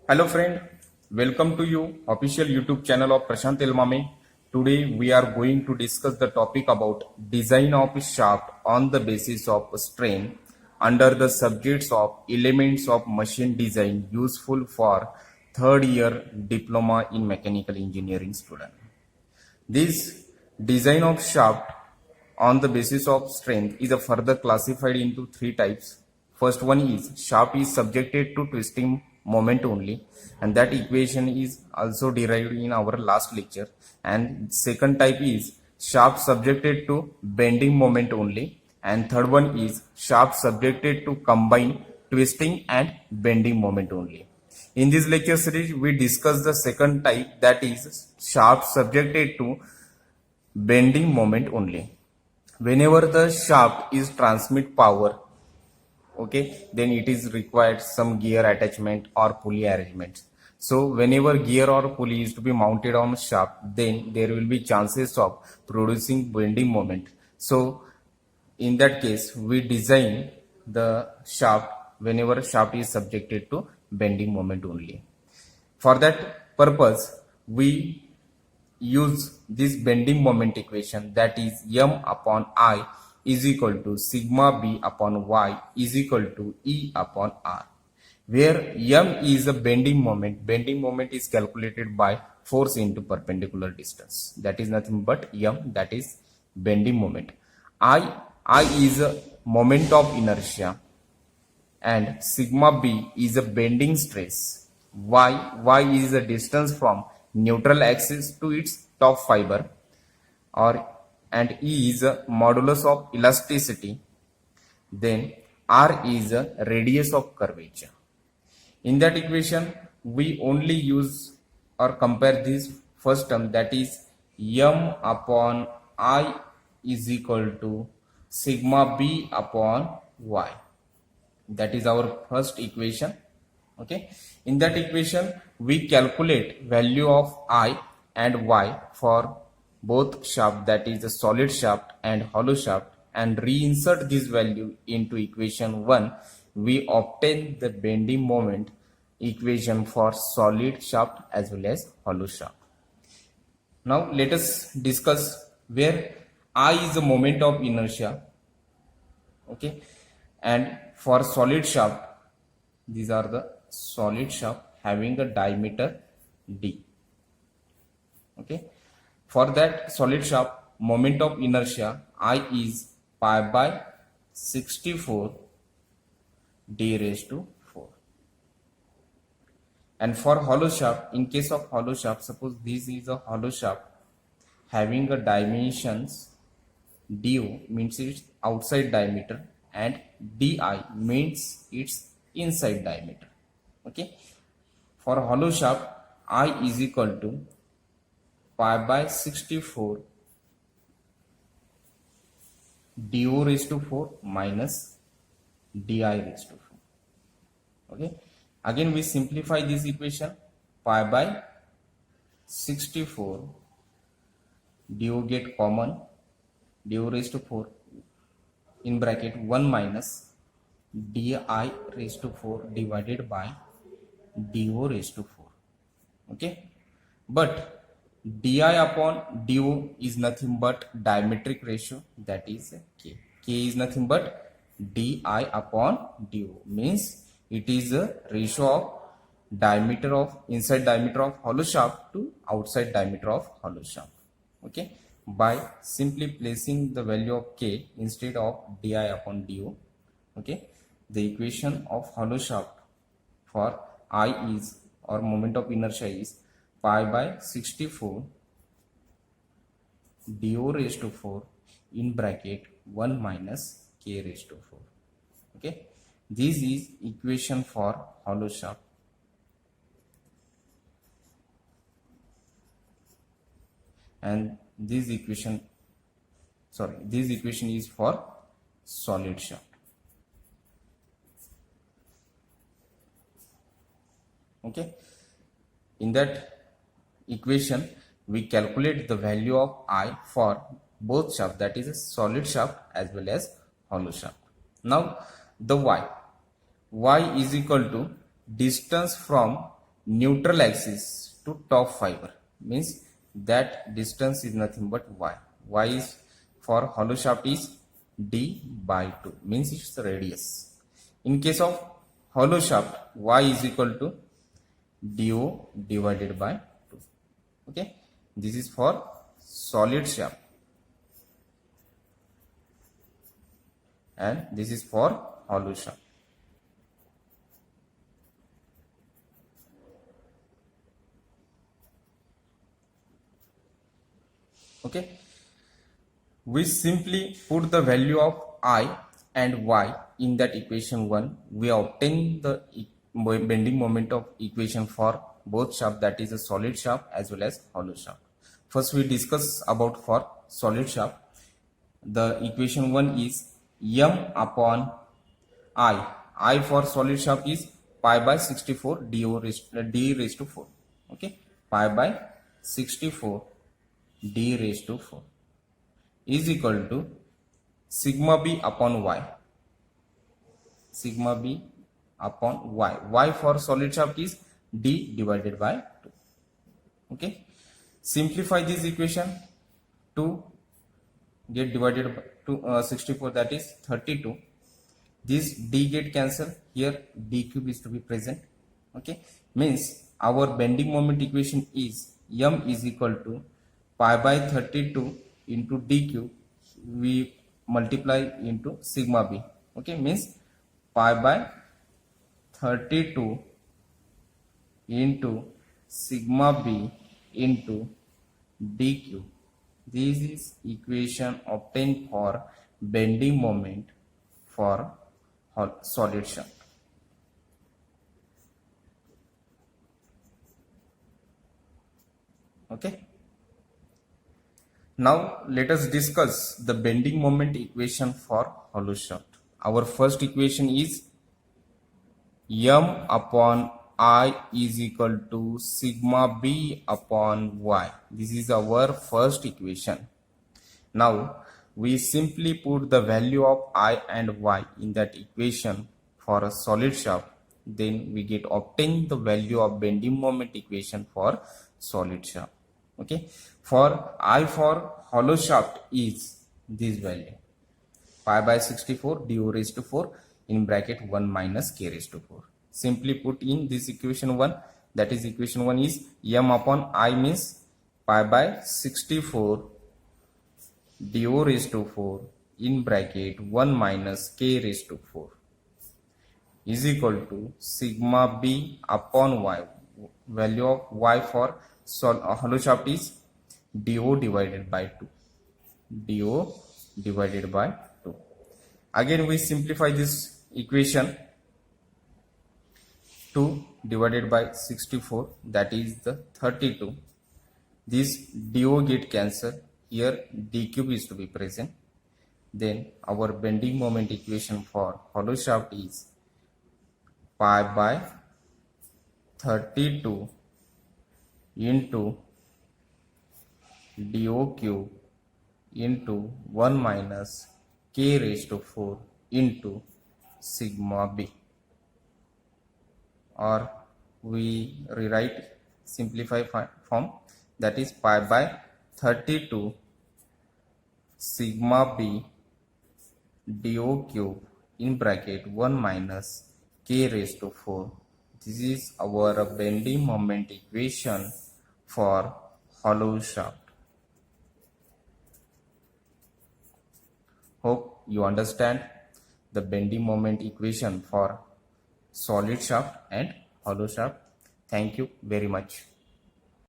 Hello friend, welcome to you official YouTube channel of Prashant Elmame. Today we are going to discuss the topic about design of shaft on the basis of strain under the subjects of elements of machine design useful for third year diploma in mechanical engineering student. This design of shaft on the basis of strength is further classified into three types. First one is shaft is subjected to twisting moment only, and that equation is also derived in our last lecture. And second type is shaft subjected to bending moment only, and third one is shaft subjected to combine twisting and bending moment only. In this lecture series, we discuss the second type, that is shaft subjected to bending moment only. Whenever the shaft is transmit power, okay, then it is required some gear attachment or pulley arrangement. So whenever gear or pulley is to be mounted on shaft, then there will be chances of producing bending moment. So in that case, we design the shaft whenever shaft is subjected to bending moment only. For that purpose, we use this bending moment equation, that is m upon I is equal to sigma b upon y is equal to E upon R, where m is a bending moment. Bending moment is calculated by force into perpendicular distance. That is nothing but m, that is bending moment. I is a moment of inertia, and sigma b is a bending stress. Y is the distance from neutral axis to its top fiber, and E is a modulus of elasticity. Then R is a radius of curvature. In that equation, we only use or compare this first term, that is m upon I is equal to sigma b upon y. That is our first equation. Okay, in that equation we calculate value of I and y for both shaft, that is a solid shaft and hollow shaft, and reinsert this value into equation 1. We obtain the bending moment equation for solid shaft as well as hollow shaft. Now let us discuss where I is the moment of inertia. Okay, and for solid shaft, these are the solid shaft having a diameter d. Okay, for that solid shaft, moment of inertia I is pi by 64 d raised to 4. And for hollow shaft, in case of hollow shaft, suppose this is a hollow shaft having a dimensions du means its outside diameter and di means its inside diameter. Okay, for hollow shaft I is equal to pi by 64 du raised to 4 minus di raised to 4. Okay, again we simplify this equation. Pi by 64 du get common, du raised to 4 in bracket 1 minus di raised to 4 divided by du raised to 4. Okay, but di upon du is nothing but diametric ratio, that is k. K is nothing but di upon du, means it is a ratio of diameter of inside diameter of hollow shaft to outside diameter of hollow shaft. Okay, by simply placing the value of k instead of di upon du. Okay, the equation of hollow shaft for I is, or moment of inertia is, pi by 64 du raised to 4 in bracket 1 minus k raised to 4. Okay, this is equation for hollow shaft. And this equation is for solid shaft. Okay, in that equation we calculate the value of I for both shaft, that is a solid shaft as well as hollow shaft. Now the y is equal to distance from neutral axis to top fiber, means that distance is nothing but y. Y is for hollow shaft is d by 2, means it's the radius. In case of hollow shaft, y is equal to do divided by 2. Okay, this is for solid shaft and this is for hollow shaft. Okay, we simply put the value of I and y in that equation 1. We obtain the bending moment of equation for both shaft, that is a solid shaft as well as hollow shaft. First we discuss about for solid shaft. The equation 1 is m upon I for solid shaft is pi by 64 d raised to 4. Okay, pi by 64 d raised to 4 is equal to sigma b upon y. Sigma b upon y. Y for solid shaft is d divided by 2. Okay, simplify this equation. 2 get divided by 64, that is 32. This d get cancelled, here d cube is to be present. Okay, means our bending moment equation is m is equal to pi by 32 into d cube, we multiply into sigma b. Okay, means pi by 32 into sigma b into d cube. This is equation obtained for bending moment for solid shaft. Okay, now let us discuss the bending moment equation for hollow shaft. Our first equation is m upon I is equal to sigma b upon y. This is our first equation. Now we simply put the value of I and y in that equation for a solid shaft. Then we get obtain the value of bending moment equation for solid shaft. Okay, for I for hollow shaft is this value, pi by 64 du raised to 4 in bracket 1 minus k raised to 4. Simply put in this equation 1, that is equation 1 is m upon I means pi by 64 du raised to 4 in bracket 1 minus k raised to 4 is equal to sigma b upon y. Value of y for hollow shaft is do divided by 2. Do divided by 2. Again we simplify this equation. 2 divided by 64, that is the 32. This do get cancelled, here d cube is to be present. Then our bending moment equation for hollow shaft is pi by 32 into do cube into 1 minus k raised to 4 into sigma b. Or we rewrite simplify form, that is pi by 32 sigma b do cube in bracket 1 minus k raised to 4. This is our bending moment equation for hollow shaft. Hope you understand the bending moment equation for solid shaft and hollow shaft. Thank you very much.